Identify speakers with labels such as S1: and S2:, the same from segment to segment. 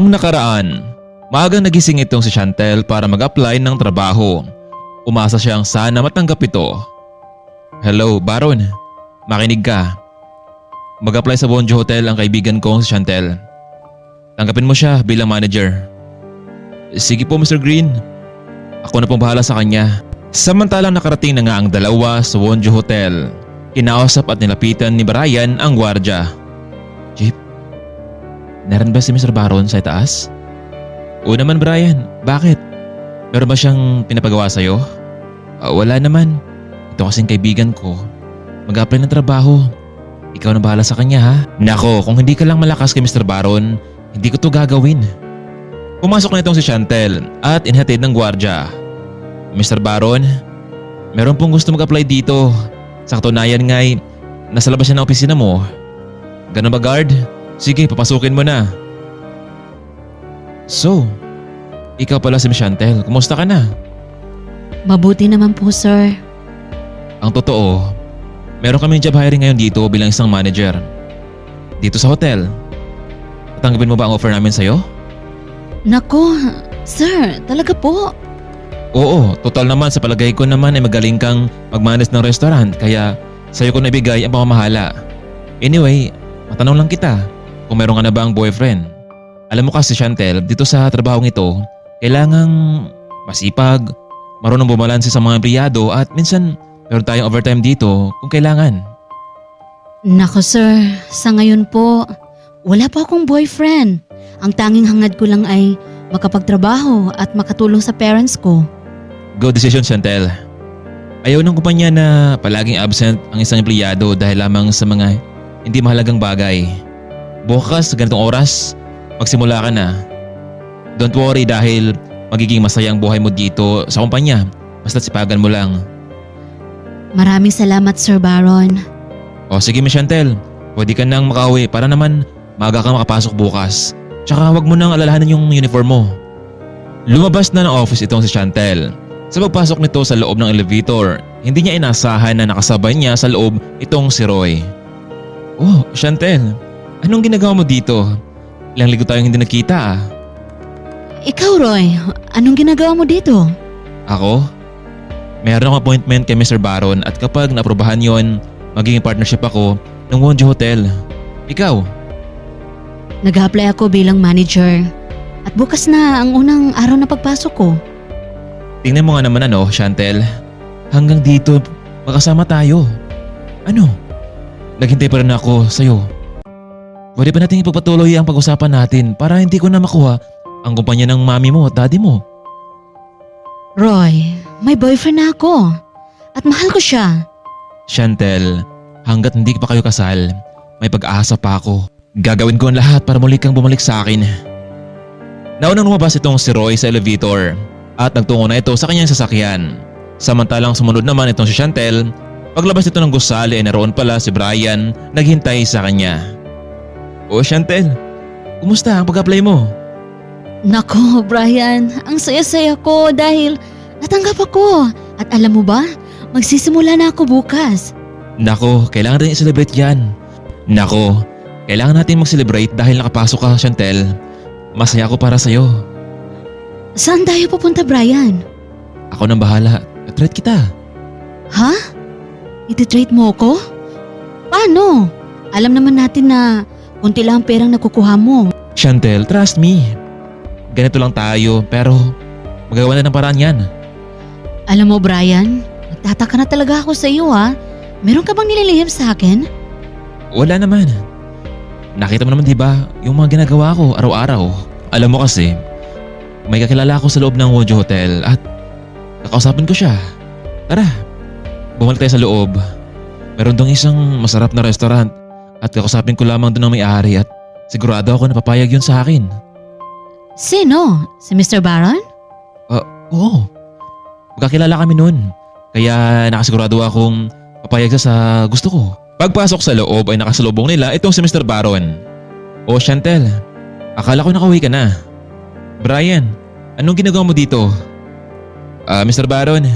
S1: Ang nakaraan, maagang nagising itong si Chantel para mag-apply ng trabaho. Umasa siyang sana matanggap ito. Hello, Baron. Makinig ka. Mag-apply sa Wonjo Hotel ang kaibigan kong si Chantel. Tanggapin mo siya bilang manager. Sige po, Mr. Green. Ako na pong bahala sa kanya. Samantalang nakarating na nga ang dalawa sa Wonjo Hotel. Kinausap at nilapitan ni Brian ang gwardya. Jeep, naran ba si Mr. Baron sa itaas? Oo naman, Brian. Bakit? Meron ba siyang pinapagawa sa'yo? Wala naman. Ito kasing kaibigan ko. Mag-apply ng trabaho. Ikaw na bahala sa kanya, ha? Nako, kung hindi ka lang malakas kay Mr. Baron, hindi ko to gagawin. Pumasok na itong si Chantel at inhatid ng gwardya. Mr. Baron, meron pong gusto mag-apply dito. Sa katunayan nga'y nasa labas siya ng opisina mo. Ganun ba, guard? Sige, papasukin mo na. So, ikaw pala si Miss Chantel. Kumusta ka na?
S2: Mabuti naman po, sir.
S1: Ang totoo, meron kaming job hiring ngayon dito bilang isang manager. Dito sa hotel. Tatanggapin mo ba ang offer namin sa'yo?
S2: Nako, sir, talaga po.
S1: Oo, total naman sa palagay ko naman ay magaling kang mag-manage ng restaurant kaya sa'yo ko nabigay ang pamamahala. Anyway, matanong lang kita kung meron ka na ba ang boyfriend. Alam mo kasi, Chantel, dito sa trabahong ito, kailangang masipag, marunong bumalanse sa mga empleyado at minsan meron tayong overtime dito kung kailangan.
S2: Nako, sir, sa ngayon po, wala po akong boyfriend. Ang tanging hangad ko lang ay makapagtrabaho at makatulong sa parents ko.
S1: Good decision, Chantel. Ayaw ng kumpanya na palaging absent ang isang empleyado dahil lamang sa mga hindi mahalagang bagay. Bukas sa ganitong oras, magsimula ka na. Don't worry dahil magiging masaya ang buhay mo dito sa kumpanya. Basta't sipagan mo lang.
S2: Maraming salamat, Sir Baron.
S1: O sige, Miss Chantel, pwede ka nang makauwi para naman maaga kang makapasok bukas. Tsaka wag mo nang alalahanin yung uniform mo. Lumabas na ng office itong si Chantel. Sa pagpasok nito sa loob ng elevator, hindi niya inasahan na nakasabay niya sa loob itong si Roy. Oh, Chantel, anong ginagawa mo dito? Ilang linggo tayong hindi nakita ah.
S2: Ikaw, Roy, anong ginagawa mo dito?
S1: Ako? Meron akong appointment kay Mr. Baron at kapag naprobahan yon, magiging partnership ako ng Wonjo Hotel. Ikaw?
S2: Nag-apply ako bilang manager. At bukas na ang unang araw na pagpasok ko.
S1: Tingnan mo nga naman Chantel. Hanggang dito, magkasama tayo. Ano? Naghintay pa rin ako sa'yo. Pwede pa natin ipagpatuloy ang pag-usapan natin para hindi ko na makuha ang kumpanya ng mami mo at daddy mo.
S2: Roy, may boyfriend na ako. At mahal ko siya.
S1: Chantel, hanggat hindi pa kayo kasal, may pag-asa pa ako. Gagawin ko ang lahat para muli kang bumalik sa akin. Naunang lumabas itong si Roy sa elevator at nagtungo na ito sa kanyang sasakyan. Samantalang sumunod naman itong si Chantel, paglabas ito ng gusali ay naroon pala si Brian naghintay sa kanya. O Chantel, kumusta ang pag-apply mo?
S2: Nako, Brian, ang saya-saya ko dahil natanggap ako. At alam mo ba, magsisimula na ako bukas.
S1: Nako, kailangan rin i-celebrate yan. Nako, kailangan natin mag-celebrate dahil nakapasok ka, Chantel. Masaya ako para sa'yo.
S2: Saan tayo pupunta, Brian?
S1: Ako nang bahala. Treat kita.
S2: Ha? Iti-treat mo ako? Paano? Alam naman natin na kunti lang ang perang nakukuha mo.
S1: Chantel, trust me. Ganito lang tayo pero magagawa na ng paraan yan.
S2: Alam mo, Brian, nagtataka na talaga ako sa iyo ha. Meron ka bang nililihim sa akin?
S1: Wala naman. Nakita mo naman diba yung mga ginagawa ko araw-araw. Alam mo kasi, may kakilala ako sa loob ng Wonjo Hotel at kakausapin ko siya. Tara, bumalik tayo sa loob. Meron dong isang masarap na restaurant at kakausapin ko lamang doon ang may-ari at sigurado ako na papayag yun sa akin.
S2: Sino? Si Mr. Baron?
S1: Oo. Magkakilala kami noon. Kaya nakasigurado akong papayag siya sa gusto ko. Pagpasok sa loob ay nakasalubong nila itong si Mr. Baron. O Chantel, akala ko nakauwi ka na. Brian, anong ginagawa mo dito? Mr. Baron,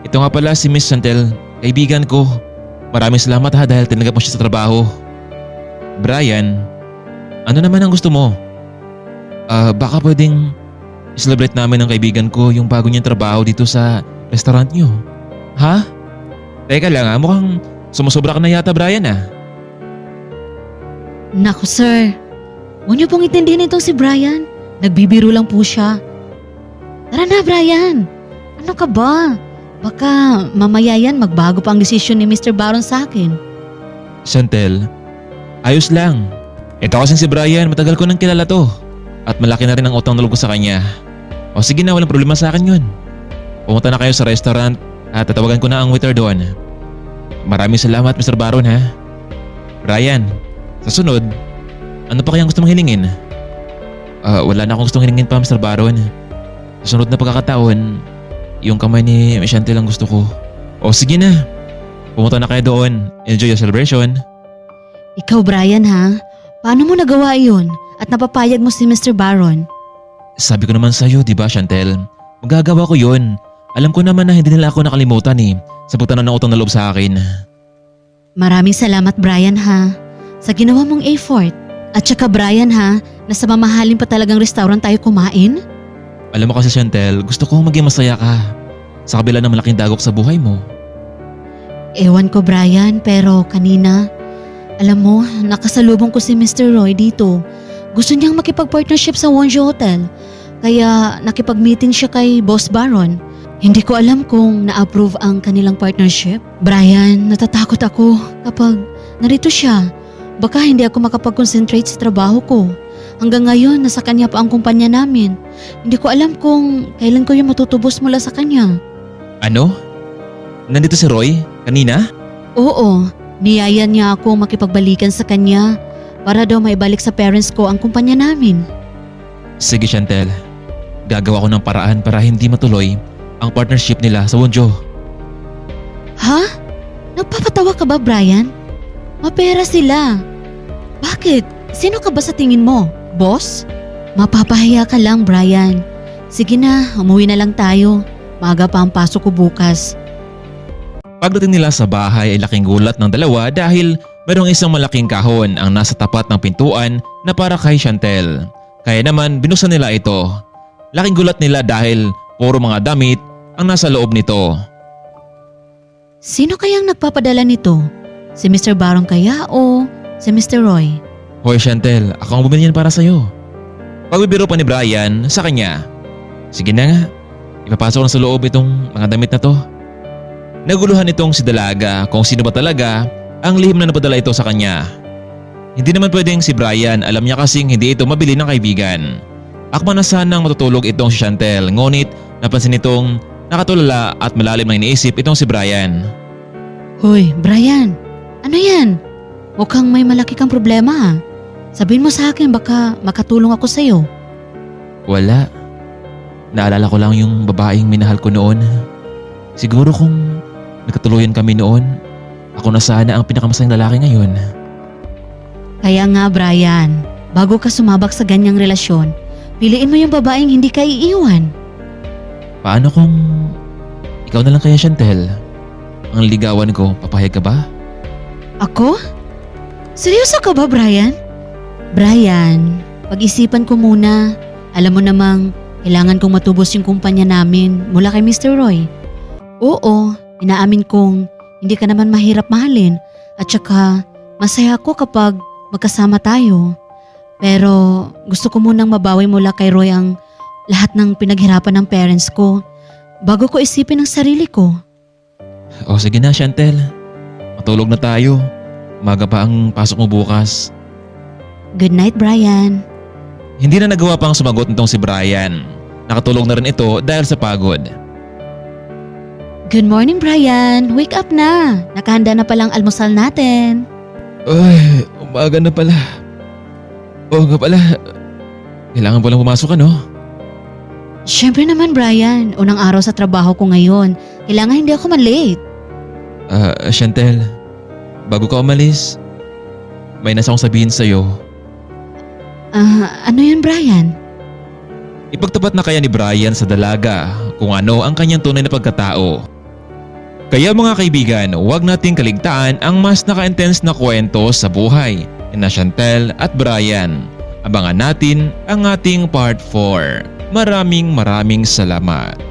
S1: ito nga pala si Miss Chantel, kaibigan ko. Maraming salamat ha dahil tinanggap mo siya sa trabaho. Brian, ano naman ang gusto mo? Baka pwedeng celebrate namin ng kaibigan ko yung bago niyang trabaho dito sa restaurant niyo. Ha? Teka lang mukhang sumusobra ka na yata, Brian
S2: Naku sir, huwag niyo pong intindihin itong si Brian. Nagbibiro lang po siya. Tara na Brian, ano ka ba? Baka mamaya yan magbago pa ang desisyon ni Mr. Baron sa akin.
S1: Chantel, ayos lang. Ito kasing si Brian, matagal ko nang kilala to. At malaki na rin ang utang na loob ko sa kanya. O sige na, walang problema sa akin yun. Pumunta na kayo sa restaurant at tatawagan ko na ang waiter doon. Maraming salamat Mr. Baron ha. Brian, sa sunod, ano pa kayang gusto mong hilingin? Wala na akong gustong hilingin pa Mr. Baron. Sa sunod na pagkakataon, yung kamay ni Chantel ang gusto ko. O sige na, pumunta na kayo doon. Enjoy your celebration.
S2: Ikaw Brian ha, paano mo nagawa iyon at napapayag mo si Mr. Baron?
S1: Sabi ko naman sa'yo, di ba Chantel? Magagawa ko yun. Alam ko naman na hindi nila ako nakalimutan sa pagtanaw ng utang na loob sa akin.
S2: Maraming salamat Brian ha, sa ginawa mong effort. At saka Brian ha, nasa mamahalin pa talagang restaurant tayo kumain?
S1: Alam mo kasi Chantel, gusto ko maging masaya ka. Sa kabila ng malaking dagok sa buhay mo.
S2: Ewan ko Brian, pero kanina, alam mo, nakasalubong ko si Mr. Roy dito. Gusto niyang makipag-partnership sa Wonjo Hotel. Kaya nakipag-meeting siya kay Boss Baron. Hindi ko alam kung na-approve ang kanilang partnership. Brian, natatakot ako kapag narito siya. Baka hindi ako makapag-concentrate sa trabaho ko. Hanggang ngayon, nasa kanya pa ang kumpanya namin. Hindi ko alam kung kailan ko yung matutubos mula sa kanya.
S1: Ano? Nandito si Roy? Kanina?
S2: Oo, niyaya niya ako makipagbalikan sa kanya para daw maibalik sa parents ko ang kumpanya namin.
S1: Sige Chantel, gagawa ko ng paraan para hindi matuloy ang partnership nila sa Wonjo.
S2: Ha? Nagpapatawa ka ba Brian? Mapera sila. Bakit? Sino ka ba sa tingin mo? Boss? Mapapahiya ka lang Brian. Sige na, umuwi na lang tayo. Maaga pa ang pasok ko bukas.
S1: Pagdating nila sa bahay ay laking gulat ng dalawa dahil mayroong isang malaking kahon ang nasa tapat ng pintuan na para kay Chantel. Kaya naman binuksan nila ito. Laking gulat nila dahil puro mga damit ang nasa loob nito.
S2: Sino kayang nagpapadala nito? Si Mr. Baron kaya o si Mr. Roy?
S1: Hoy Chantel, ako ang bumili yan para sa'yo. Pagbibiro pa ni Brian sa kanya. Sige na nga, ipapasok na sa loob itong mga damit na to. Naguluhan itong si Dalaga kung sino ba talaga ang lihim na napadala ito sa kanya. Hindi naman pwedeng si Brian, alam niya kasing hindi ito mabili ng kaibigan. Akma na sanang matutulog itong si Chantel, ngunit napansin itong nakatulala at malalim na iniisip itong si Brian.
S2: Hoy, Brian, ano yan? Mukhang may malaki kang problema ha. Sabihin mo sa akin baka makatulong ako sa'yo.
S1: Wala. Naalala ko lang yung babaeng minahal ko noon. Siguro kung nagkatuluyan kami noon, ako na sana ang pinakamasayang lalaki ngayon.
S2: Kaya nga Brian, bago ka sumabak sa ganyang relasyon, piliin mo yung babaeng hindi ka iiwan.
S1: Paano kung ikaw na lang kaya Chantel? Ang ligawan ko, papayag ka ba?
S2: Ako? Seryoso ka ba Brian? Brian, pag-isipan ko muna. Alam mo namang kailangan kong matubos yung kumpanya namin mula kay Mr. Roy. Oo, inaamin kong hindi ka naman mahirap mahalin at saka masaya ako kapag magkasama tayo. Pero gusto ko munang mabawi mula kay Roy ang lahat ng pinaghirapan ng parents ko bago ko isipin ang sarili ko.
S1: O sige na Chantel, matulog na tayo. Umaga pa ang pasok mo bukas.
S2: Good night Brian.
S1: Hindi na nagawa pang sumagot nitong si Brian. Nakatulog na rin ito dahil sa pagod.
S2: Good morning Brian, wake up na. Nakahanda na palang almusal natin.
S1: Ay, umaga na pala. Oo nga pala, kailangan palang pumasok ano?
S2: Siyempre naman Brian, unang araw sa trabaho ko ngayon. Kailangan hindi ako malate.
S1: Chantel, bago ka umalis, may nasa akong sabihin sa'yo.
S2: Ano yun Brian?
S1: Ipagtapat na kaya ni Brian sa Dalaga kung ano ang kanyang tunay na pagkatao. Kaya mga kaibigan, huwag nating kaligtaan ang mas naka-intense na kwento sa buhay ni Chantel at Brian. Abangan natin ang ating part 4. Maraming salamat.